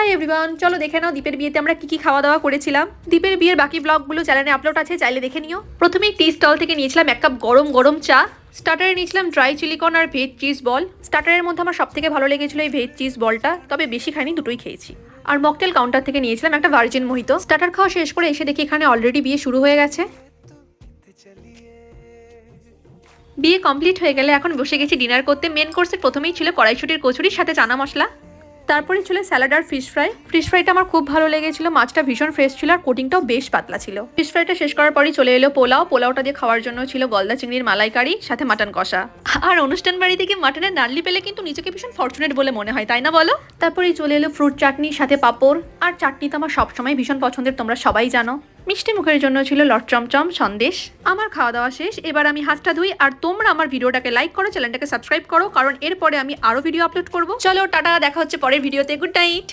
Hi everyone, চলো দেখে নাও দীপের বিয়েতে আমরা কি কি খাওয়া দাওয়া করেছিলাম। দীপের বিয়ের বাকি ব্লগগুলো চ্যানেলে আপলোড আছে, চাইলে দেখে নিও। প্রথমেই টি স্টল থেকে নিয়েছিলাম 1 কাপ গরম গরম চা। স্টার্টারে নিয়েছিলাম ড্রাই চিলি কর্ন আর ভেজ চিজ বল। স্টার্টারের মধ্যে আমার সব থেকে ভালো লেগেছিল এই ভেজ চিজ বলটা, তবে বেশি খাইনি, দুটোই খেয়েছি। আর মকটেল কাউন্টার থেকে নিয়েছিলাম একটা ভার্জিন মোহিত। স্টার্টার খাওয়া শেষ করে এসে দেখি এখানে অলরেডি বিয়ে শুরু হয়ে গেছে। বিয়ে কমপ্লিট হয়ে গেলে এখন বসে গেছি ডিনার করতে। মেন কোর্সের প্রথমেই ছিল কড়াইশুটির কচুরির সাথে চানা মশলা, তারপরে ছিল স্যালাড আর ফিশ ফ্রাই। ফিশ ফ্রাইটা আমার খুব ভালো লেগেছিল, মাছটা ভীষণ ফ্রেশ ছিল আর কোটিংটাও বেশ পাতলা ছিল। ফিশ ফ্রাইটা শেষ করার পরই চলে এলো পোলাওটা দিয়ে খাওয়ার জন্য ছিল গলদা চিংড়ির মালাইকারি সাথে মাটন কষা। আর অনুষ্ঠান বাড়ি থেকে মাটনের নাড়লি পেলে কিন্তু নিজেকে ভীষণ ফর্চুনেট বলে মনে হয়, তাই না বলো? তারপরেই চলে এলো ফ্রুট চাটনি সাথে পাঁপড়। আর চাটনি তো আমার সবসময় ভীষণ পছন্দের, তোমরা সবাই জানো। মিষ্টি মুখের জন্য ছিল লট চমচম সন্দেশ। আমার খাওয়া দাওয়া শেষ, এবার আমি হাতটা ধুই। আর তোমরা আমার ভিডিওটাকে লাইক করো, চ্যানেলটাকে সাবস্ক্রাইব করো, কারণ এরপরে আমি আরো ভিডিও আপলোড করবো। চলো টাটা, দেখা হচ্ছে পরের ভিডিওতে। Good night.